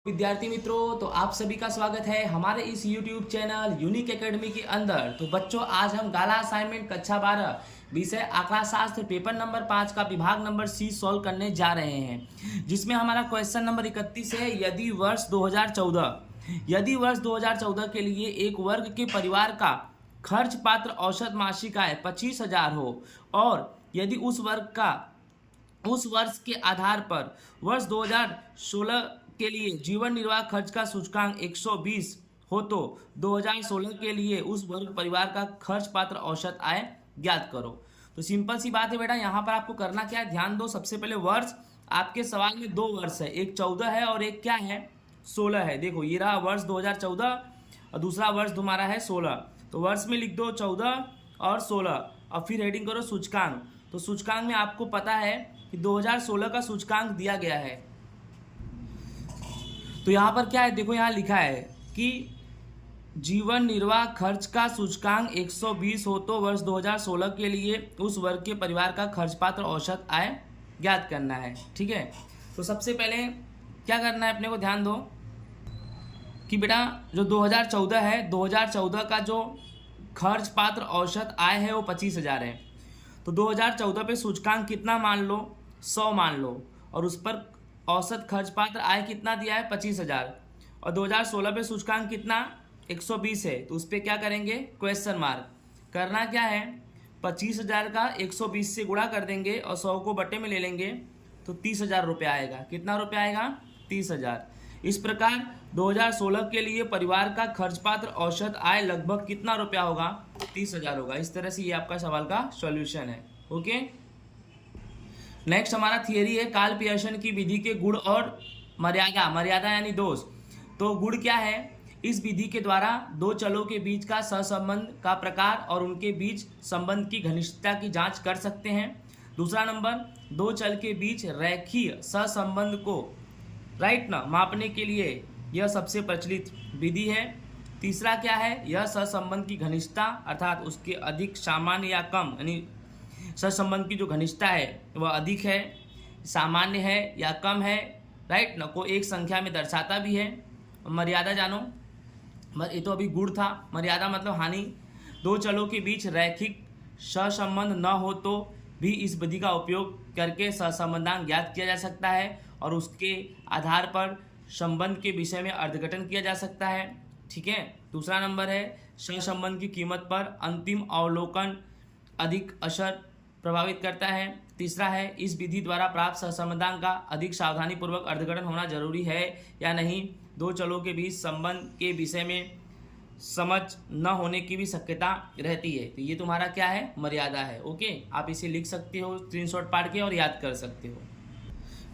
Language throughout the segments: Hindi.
विद्यार्थी मित्रों, तो आप सभी का स्वागत है हमारे इस YouTube चैनल यूनिक एकेडमी के अंदर। तो बच्चों, आज हम गाला असाइनमेंट कक्षा 12 विषय आंकड़ा शास्त्र पेपर नंबर 5 का विभाग नंबर सी सॉल्व करने जा रहे हैं, जिसमें हमारा क्वेश्चन नंबर 31 है। यदि वर्ष 2014 के लिए एक वर्ग के परिवार का खर्च पात्र औसत मासिक आय 25,000 हो और यदि उस वर्ष के आधार पर वर्ष 2016 के लिए जीवन निर्वाह खर्च का सूचकांक 120 हो तो 2016 के लिए उस वर्ग परिवार का खर्च पात्र औसत आय ज्ञात करो। तो सिंपल सी बात है बेटा, यहाँ पर आपको करना क्या है, ध्यान दो। सबसे पहले वर्ष, आपके सवाल में दो वर्ष है, एक 14 है और एक क्या है 16 है। देखो ये रहा वर्ष 2014 और दूसरा वर्ष तुम्हारा है 16। तो वर्ष में लिख दो 14 और 16 और फिर हेडिंग करो सूचकांक। तो सूचकांक में आपको पता है कि 2016 का सूचकांक दिया गया है। तो यहाँ पर क्या है, देखो यहाँ लिखा है कि जीवन निर्वाह खर्च का सूचकांक 120 हो तो वर्ष 2016 के लिए उस वर्ग के परिवार का खर्च पात्र औसत आय ज्ञात करना है। ठीक है, तो सबसे पहले क्या करना है अपने को, ध्यान दो कि बेटा जो 2014 है, 2014 का जो खर्च पात्र औसत आय है वो 25,000 है। तो 2014 पे सूचकांक कितना मान लो, 100 मान लो, और उस पर औसत खर्च पात्र आय कितना दिया है 25,000। और 2016 पे सूचकांक कितना 120 है, तो उस पर क्या करेंगे, क्वेश्चन मार्क। करना क्या है, 25,000 का 120 से गुणा कर देंगे और 100 को बटे में ले लेंगे तो 30,000 रुपये आएगा। कितना रुपये आएगा, 30,000। इस प्रकार 2016 के लिए परिवार का खर्च पात्र औसत आय लगभग कितना रुपया होगा, 30,000 होगा। इस तरह से ये आपका सवाल का सॉल्यूशन है। ओके, नेक्स्ट हमारा थियरी है कार्ल पियर्सन की विधि के गुण और मर्यादा यानी दोष। तो गुण क्या है, इस विधि के द्वारा दो चलों के बीच का सहसंबंध का प्रकार और उनके बीच संबंध की घनिष्ठता की जांच कर सकते हैं। दूसरा नंबर, दो चल के बीच रैखिक सहसंबंध को मापने के लिए यह सबसे प्रचलित विधि है। तीसरा क्या है, यह सहसंबंध की घनिष्ठता अर्थात उसके अधिक सामान्य या कम, यानी सहसंबंध की जो घनिष्ठता है वह अधिक है, सामान्य है या कम है, को एक संख्या में दर्शाता भी है। मर्यादा जानो, ये तो अभी गुण था, मर्यादा मतलब हानि। दो चलों के बीच रैखिक सहसंबंध न हो तो भी इस विधि का उपयोग करके सहसंबंधांक ज्ञात किया जा सकता है और उसके आधार पर संबंध के विषय में अर्धघटन किया जा सकता है। ठीक है। दूसरा नंबर है, सहसंबंध की कीमत पर अंतिम अवलोकन अधिक असर प्रभावित करता है। तीसरा है, इस विधि द्वारा प्राप्त सहसंबंधांक का अधिक सावधानी पूर्वक अर्धघटन होना जरूरी है या नहीं। दो चलों के बीच संबंध के विषय में समझ न होने की भी शक्यता रहती है। तो ये तुम्हारा क्या है, मर्यादा है। ओके, आप इसे लिख सकते हो, स्क्रीनशॉट पाड़ के और याद कर सकते हो।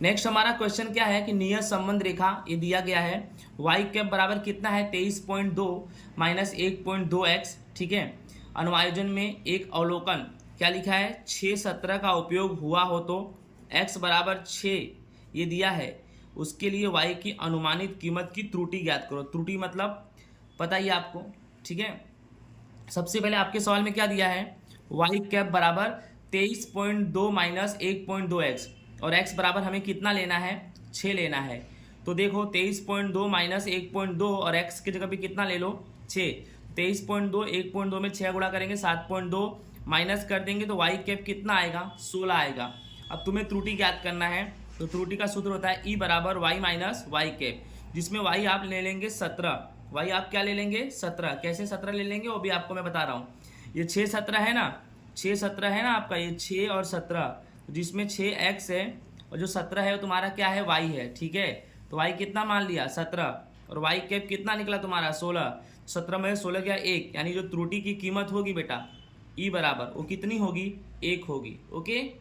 नेक्स्ट हमारा क्वेश्चन क्या है कि नियत संबंध रेखा ये दिया गया है, y कैप बराबर कितना है 23.2 माइनस 1.2x। ठीक है, अनुआयोजन में एक अवलोकन क्या लिखा है, 617 का उपयोग हुआ हो तो x बराबर 6 ये दिया है, उसके लिए y की अनुमानित कीमत की त्रुटि ज्ञात करो। त्रुटि मतलब पता ही आपको। ठीक है, सबसे पहले आपके सवाल में क्या दिया है, y कैप बराबर 23.2 माइनस 1.2x और x बराबर हमें कितना लेना है, 6 लेना है। तो देखो 23.2 माइनस 1.2 और x की जगह भी कितना ले लो, 6। 23.2 1.2 में 6 गुणा करेंगे 7.2 माइनस कर देंगे तो y कैप कितना आएगा, 16 आएगा। अब तुम्हें त्रुटि ज्ञात करना है, तो त्रुटि का सूत्र होता है e बराबर y माइनस y कैप, जिसमें y आप ले लेंगे 17। y आप क्या ले लेंगे, 17। कैसे 17 ले लेंगे वो भी आपको मैं बता रहा हूँ। ये 6 17 है ना, 6 17 है ना आपका, ये 6 और 17, जिसमें 6x है और जो 17 है वो तुम्हारा क्या है, y है। ठीक है, तो y कितना मान लिया, 17, और y कैप कितना निकला तुम्हारा, 16। 17 में 16 गया 1, यानी जो त्रुटि की कीमत होगी बेटा ई बराबर वो कितनी होगी, 1 होगी। ओके,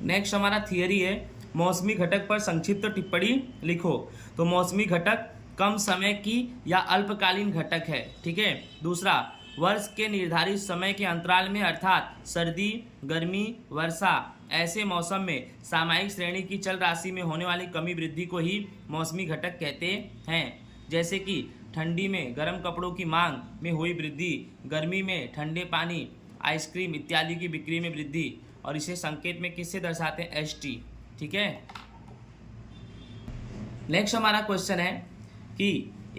नेक्स्ट हमारा थियरी है मौसमी घटक पर संक्षिप्त टिप्पणी लिखो। तो मौसमी घटक कम समय की या अल्पकालीन घटक है। ठीक है। दूसरा, वर्ष के निर्धारित समय के अंतराल में अर्थात सर्दी, गर्मी, वर्षा ऐसे मौसम में सामयिक श्रेणी की चल राशि में होने वाली कमी वृद्धि को ही मौसमी घटक कहते हैं। जैसे कि ठंडी में गर्म कपड़ों की मांग में हुई वृद्धि, गर्मी में ठंडे पानी, आइसक्रीम इत्यादि की बिक्री में वृद्धि, और इसे संकेत में किससे दर्शाते हैं, ST। ठीक है। नेक्स्ट हमारा क्वेश्चन है कि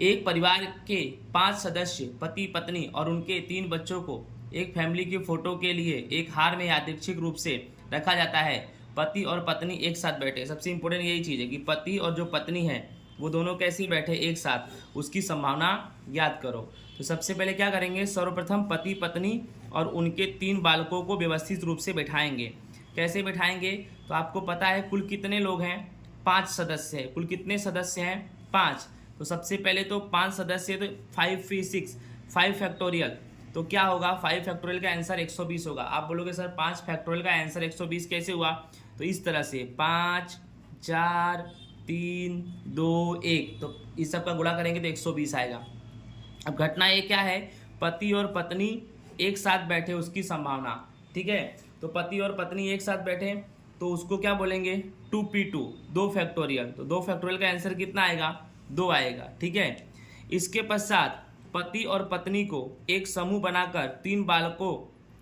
एक परिवार के 5 सदस्य पति पत्नी और उनके 3 बच्चों को एक फैमिली की फोटो के लिए एक हार में यादृच्छिक रूप से रखा जाता है। पति और पत्नी एक साथ बैठे, सबसे इंपॉर्टेंट यही चीज़ है कि पति और जो पत्नी है वो दोनों कैसे बैठे एक साथ, उसकी संभावना याद करो। तो सबसे पहले क्या करेंगे, सर्वप्रथम पति पत्नी और उनके 3 बालकों को व्यवस्थित रूप से बैठाएंगे। कैसे बैठाएंगे, तो आपको पता है कुल कितने लोग हैं, 5 सदस्य हैं। कुल कितने सदस्य हैं, 5। तो सबसे पहले तो 5 सदस्य, तो 5 3 6, 5 फैक्टोरियल। तो क्या होगा, 5 फैक्टोरियल का आंसर 120 होगा। आप बोलोगे सर 5 फैक्टोरियल का आंसर 120 कैसे हुआ, तो इस तरह से 5 4 3 2 1, तो इस सब का गुणा करेंगे तो 120 आएगा। अब घटना ये क्या है, पति और पत्नी एक साथ बैठे, उसकी संभावना, ठीक है। तो पति और पत्नी एक साथ बैठे तो उसको क्या बोलेंगे, 2p2, 2 फैक्टोरियल। तो 2 फैक्टोरियल का आंसर कितना आएगा, 2 आएगा, ठीक है। इसके पश्चात पति और पत्नी को एक समूह बनाकर 3 बालकों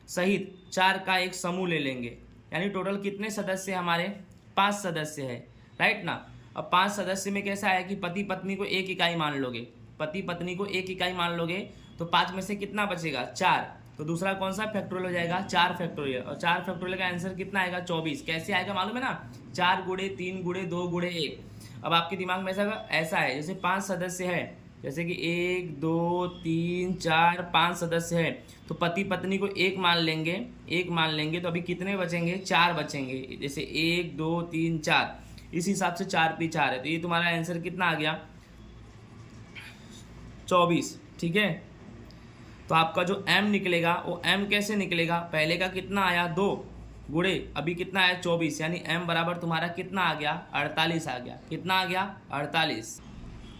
सहित 4 का एक समूह ले लेंगे। यानी टोटल कितने सदस्य हमारे, 5 सदस्य है, राइट ना। अब 5 सदस्य में कैसा है कि पति पत्नी को एक इकाई मान लोगे, पति पत्नी को एक इकाई मान लोगे तो 5 में से कितना बचेगा, 4। तो दूसरा कौन सा फैक्टोरियल हो जाएगा, 4 फैक्टोरियल। और 4 फैक्टोरियल का आंसर कितना आएगा, 24। कैसे आएगा मालूम है ना, 4 गुणे 3 गुणे 2 गुणे 1। अब आपके दिमाग में ऐसा है जैसे 5 सदस्य है, जैसे कि 1 2 3 4 5 सदस्य है, तो पति पत्नी को एक मान लेंगे, तो अभी कितने बचेंगे, 4 बचेंगे। जैसे 1 2 3 4, इस हिसाब से 4p4 है। तो ये तुम्हारा आंसर कितना आ गया, 24, ठीक है। तो आपका जो m निकलेगा वो m कैसे निकलेगा, पहले का कितना आया 2 गुणे अभी कितना आया 24, यानी m बराबर तुम्हारा कितना आ गया, 48 आ गया। कितना आ गया, 48।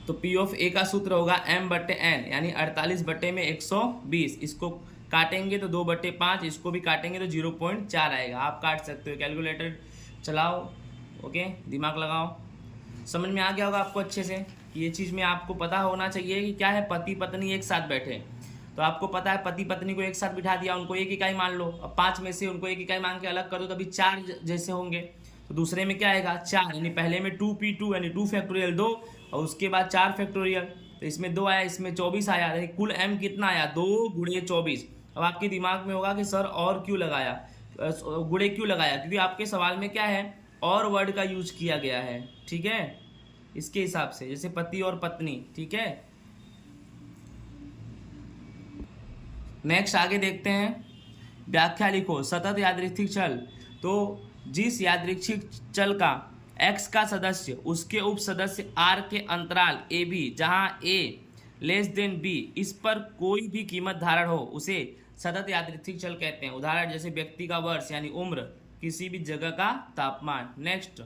तो P ऑफ A का सूत्र होगा m/n, यानी 48 बटे में 120। इसको काटेंगे तो 2/5, इसको भी काटेंगे तो 0.4 आएगा। आप काट सकते हो, कैलकुलेटर चलाओ, ओके, दिमाग लगाओ। समझ में आ गया होगा आपको अच्छे से कि ये चीज़ में आपको पता होना चाहिए कि क्या है, पति पत्नी एक साथ बैठे। तो आपको पता है पति पत्नी को एक साथ बिठा दिया, उनको एक इकाई मान लो। अब 5 में से उनको एक इकाई मान के अलग कर दो, तभी 4 जैसे होंगे। तो दूसरे में क्या आएगा, 4, यानी पहले में 2p2 यानी 2 फैक्टोरियल 2, और उसके बाद 4 फैक्टोरियल। तो इसमें 2 आया, इसमें 24 आया, यानी कुल m कितना आया, 2 गुणे 24। अब आपके दिमाग में होगा कि सर और क्यों लगाया, गुणे क्यों लगाया, क्योंकि आपके सवाल में क्या है, और वर्ड का यूज किया गया है, ठीक है, इसके हिसाब से, जैसे पति और पत्नी, ठीक है। नेक्स्ट आगे देखते हैं, व्याख्या लिखो, सतत यादृच्छिक चल। तो जिस यादृच्छिक चल का x का सदस्य उसके उप सदस्य r के अंतराल a b जहां a लेस देन b इस पर कोई भी कीमत धारण हो उसे सतत यादृच्छिक चल कहते हैं। उदाहरण जैसे व्यक्ति का वर्ष यानी उम्र, किसी भी जगह का तापमान। नेक्स्ट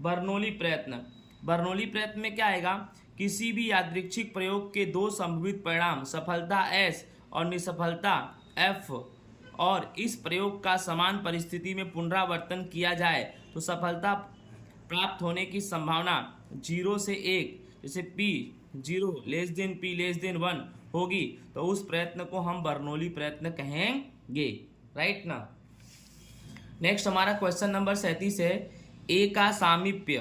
बर्नौली प्रयत्न। बर्नौली प्रयत्न में क्या आएगा, किसी भी यादृच्छिक प्रयोग के 2 संभावित परिणाम सफलता s और निसफलता f, और इस प्रयोग का समान परिस्थिति में पुनरावर्तन किया जाए तो सफलता प्राप्त होने की संभावना 0 से 1, जैसे p 0 less than p less than 1 होगी, तो उस प्रयत्न को हम बर्नौली प्रयत्न कहेंगे, राइट ना। नेक्स्ट हमारा क्वेश्चन नंबर 37 है, a का सामीप्य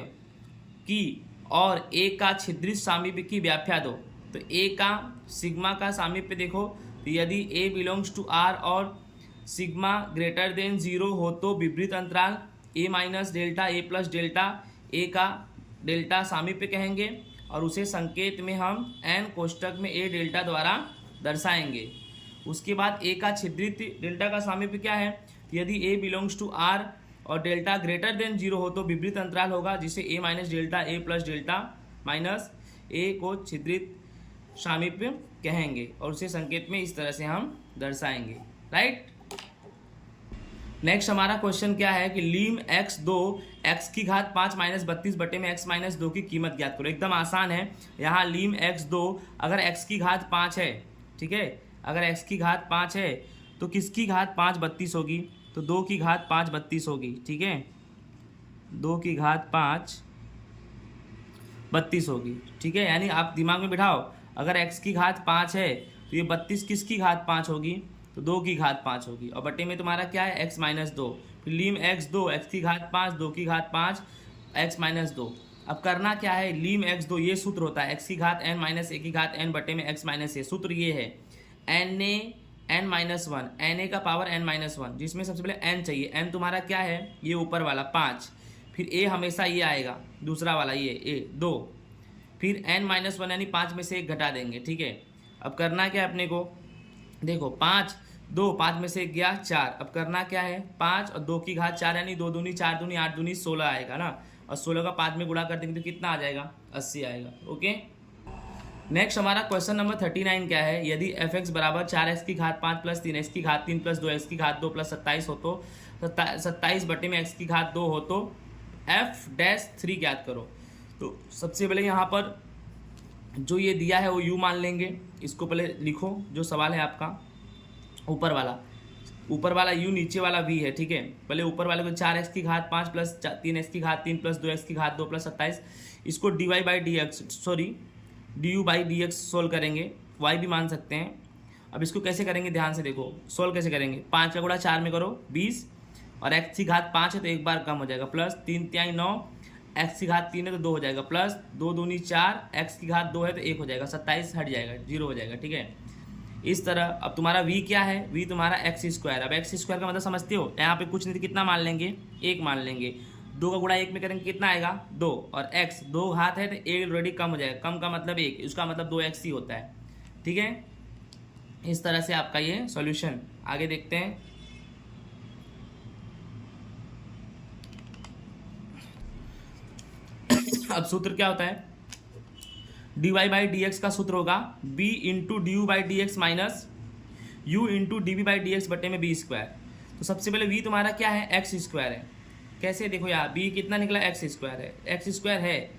की और a का छिद्रित सामीप्य की व्याख्या दो। तो a का सिग्मा का सामीप्य देखो, तो यदि a बिलोंग्स टू r और सिग्मा ग्रेटर देन 0 हो तो विपरीत अंतराल a minus delta a plus delta a का डेल्टा सामीप्य कहेंगे, और उसे संकेत में हम n कोष्टक में a डेल्टा द्वारा दर्शाएंगे। उसके बाद a का छिद्रित डेल्टा का सामीप्य क्या है, यदि a बिलोंग्स टू r और डेल्टा ग्रेटर देन 0 हो तो विपरीत अंतराल होगा, जिसे a minus delta a plus delta minus a को छिद्रित सामीप्य कहेंगे, और उसे संकेत में इस तरह से हम दर्शाएंगे, राइट। नेक्स्ट हमारा क्वेश्चन क्या है कि लीम x2 x की घात 5 माइनस 32 बटे में x माइनस 2 की कीमत ज्ञात करो। एकदम आसान है। यहाँ लीम x2 अगर x की घात 5 है, ठीक है, अगर x की घात 5 है तो किसकी घात 5 32 होगी, तो 2 की घात 5 32 होगी, ठीक है, 2 की घात 5 32 होगी, ठीक है। यानी आप दिमाग में बिठाओ, अगर x की घात 5 है तो ये 32 किसकी घात 5 होगी, तो 2 की घात 5 होगी, और बटे में तुम्हारा क्या है x माइनस 2। फिर लीम x2 x की घात 5 2 की घात 5 x माइनस 2, अब करना क्या है, लीम एक्स दो, ये सूत्र होता है x की घात n माइनस ए की घात n बटे में x माइनस ए। सूत्र ये है n a n minus one, n a का पावर n माइनस वन, जिसमें सबसे पहले n चाहिए। n तुम्हारा क्या है, ये ऊपर वाला 5, फिर a हमेशा ये आएगा, दूसरा वाला ये a 2, फिर n माइनस वन यानी 5 में से 1 घटा देंगे। ठीक है, अब करना क्या है अपने को, देखो 5 2, 5 में से 1 गया 4। अब करना क्या है, 5 और 2 की घात 4 यानी 2 दूनी 4 दूनी 8 दूनी 16 आएगा ना, और 16 का 5 में गुणा कर देंगे तो कितना आ जाएगा, 80 आएगा। ओके, नेक्स्ट हमारा क्वेश्चन नंबर 39 क्या है, यदि एफ एक्स बराबर 4x की घात 5 प्लस 3x की घात 3 प्लस 2x की घात 2 प्लस 27 हो तो 27 बटे में x की घात 2 हो तो f डैश 3 ज्ञात करो। तो सबसे पहले यहाँ पर जो ये दिया है वो u मान लेंगे, इसको पहले लिखो जो सवाल है आपका, ऊपर वाला u नीचे वाला v है। ठीक है, पहले ऊपर वाले को 4x की घात 5 प्लस 3x की घात 3 प्लस 2x की घात 2 प्लस 27, इसको du बाई dx सोल्व करेंगे, y भी मान सकते हैं। अब इसको कैसे करेंगे ध्यान से देखो, सोल्व कैसे करेंगे, 5 का गुणा 4 में करो 20, और x की घात 5 है तो एक बार कम हो जाएगा, प्लस 3 तिहाई 9, x की घात 3 है तो 2 हो जाएगा, प्लस 2 दूनी 4, x की घात 2 है तो 1 हो जाएगा, 27 हट जाएगा, 0 हो जाएगा। ठीक है, इस तरह। अब तुम्हारा v क्या है, v तुम्हारा एक्स स्क्वायर। अब एक्स स्क्वायर का मतलब समझते हो, यहाँ पे कुछ नहीं तो कितना मान लेंगे, 1 मान लेंगे, 2 का गुणा 1 में करेंगे कितना आएगा 2, और x 2 घात है तो 1 ऑलरेडी कम हो जाएगा, कम का मतलब 1, उसका मतलब 2x ही होता है। ठीक है, इस तरह से आपका ये सॉल्यूशन। आगे देखते हैं, अब सूत्र क्या होता है, dy बाई डी का सूत्र होगा b into d u by D x minus u into D B by D x बटे में बी स्क्वायर। तो सबसे पहले v तुम्हारा क्या है, एक्स स्क्वायर है। कैसे देखो यार, b कितना निकला, एक्स स्क्वायर है, एक्स स्क्वायर है।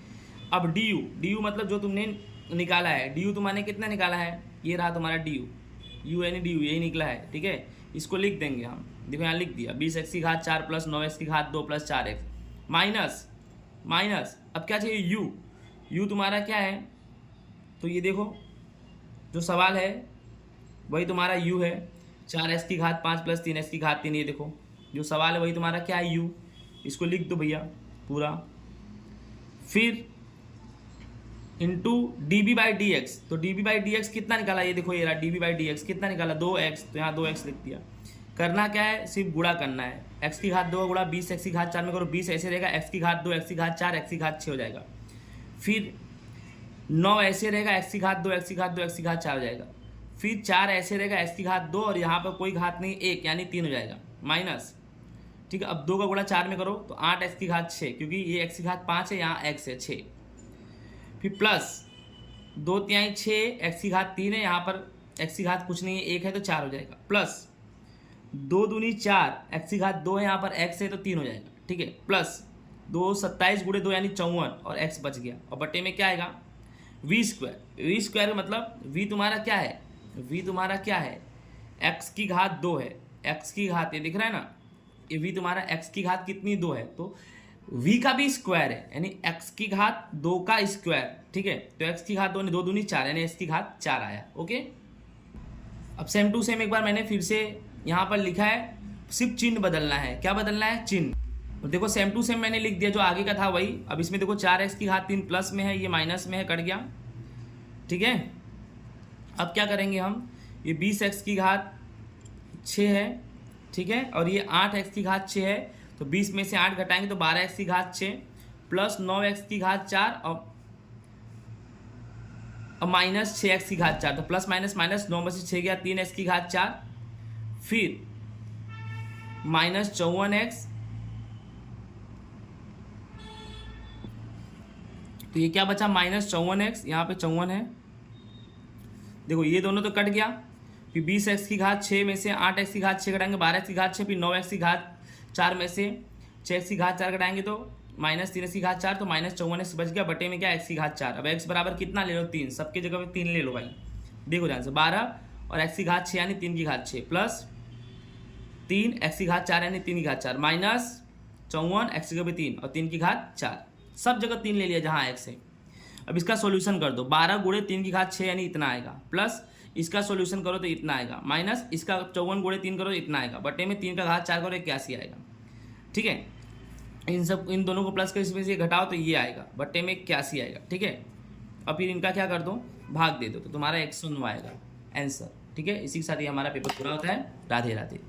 अब डी यू मतलब जो तुमने निकाला है, डी यू तुम्हारे कितना निकाला है, ये रहा तुम्हारा डी यू यानी डी यू यही निकला है। ठीक है, इसको लिख देंगे हम, देखो यहाँ लिख दिया 20x की घात 4 प्लस 9x की घात 2 प्लस 4x माइनस अब क्या चाहिए u तुम्हारा क्या है, तो ये देखो जो सवाल है वही तुम्हारा u है, 4x की घात 5 प्लस 3x की घात 3, ये देखो जो सवाल है वही तुम्हारा क्या है u, इसको लिख दो भैया पूरा, फिर into D B by D X. तो D B by D X कितना निकाला, ये देखो ये रहा D B by D X कितना निकाला 2x, तो यहाँ 2x लिख दिया। करना क्या है, सिर्फ गुणा करना है, x की घात 2 का गुणा 20 x की घात 4 में करो, 20 ऐसे रहेगा, x की घात 2 x की घात 4 x की घात 6 हो जाएगा, फिर 9 ऐसे रहेगा, x की घात 2 x की घात 2 x की घात 4 हो जाएगा, फिर 4 ऐसे रहेगा, x की घात 2 और यहाँ पर कोई घात नहीं 1 यानी 3 हो जाएगा, माइनस। ठीक है, अब 2 का गुणा 4 में करो तो 8 x की घात 6, क्योंकि ये x की घात 5 है, यहाँ x है 6, फिर प्लस 2 तिहाई 6 x की घात 3 है, यहाँ पर x की घात कुछ नहीं है 1 है तो 4 हो जाएगा, प्लस 2 दूनी 4 x की घात 2 है, यहाँ पर x है तो 3 हो जाएगा। ठीक है, प्लस 2 27 गुणे 2 यानी 54 और x बच गया, और बटे में क्या आएगा v स्क्वायर का मतलब v तुम्हारा क्या है, v तुम्हारा क्या है, x की घात 2 है, x की घात ये दिख रहा है ना, ये v तुम्हारा x की घात कितनी 2 है, तो v का भी स्क्वायर है यानी x की घात 2 का स्क्वायर। ठीक है, तो x की घात 2 2 दूनी 4 यानी x की घात 4 आया। ओके, अब सेम टू सेम एक बार मैंने फिर से यहाँ पर लिखा है, सिर्फ चिन्ह बदलना है। क्या बदलना है, चिन्ह। देखो सेम टू सेम मैंने लिख दिया, जो आगे का था वही। अब इसमें देखो 4x की घात 3 प्लस में है, ये माइनस में है, कट गया। ठीक है, अब क्या करेंगे हम, ये 20x की घात 6 है, ठीक है, और ये 8x की घात 6 है, तो 20 में से 8 घटाएंगे तो 12x की घात 6 प्लस 9x की घात 4 और माइनस 6x की घात 4, तो प्लस माइनस माइनस 9 में से 6 गया 3x की घात 4, फिर माइनस 54x, तो ये क्या बचा माइनस 54x, यहाँ पे 54 है। देखो ये दोनों तो कट गया, फिर 20x की घात 6 में से 8x की घात 6 घटाएंगे, 12x की घात 6, फिर 9x की घात 4 में से 6x की घात 4 घटाएंगे तो माइनस 3x की घात 4, तो माइनस 54x बच गया, बटे में क्या x की घात 4। अब x बराबर कितना ले लो 3, सबके जगह पे 3 ले लो भाई, देखो ध्यान से 12 और x की घात 6 यानी 3 की घात 6 प्लस 3 x की घात 4 यानी 3 की घात 4 माइनस 54 x की जगह पे 3 और 3 की घात 4, सब जगह 3 ले लिया जहाँ x है। अब इसका सॉल्यूशन कर दो, 12 गुणे 3 की घात 6 यानी इतना आएगा, प्लस इसका सॉल्यूशन करो तो इतना आएगा, माइनस इसका 54 गुणे 3 करो तो इतना आएगा, बटे में 3 का घात 4 करो 81 आएगा। ठीक है, इन दोनों को प्लस कर इसमें से घटाओ तो ये आएगा, बट्टे में 81 आएगा, ठीक है। और फिर इनका क्या कर दो, भाग दे दो, तो तुम्हारा 109 आएगा आंसर, ठीक है। इसी के साथ ही हमारा पेपर पूरा होता है। राधे राधे।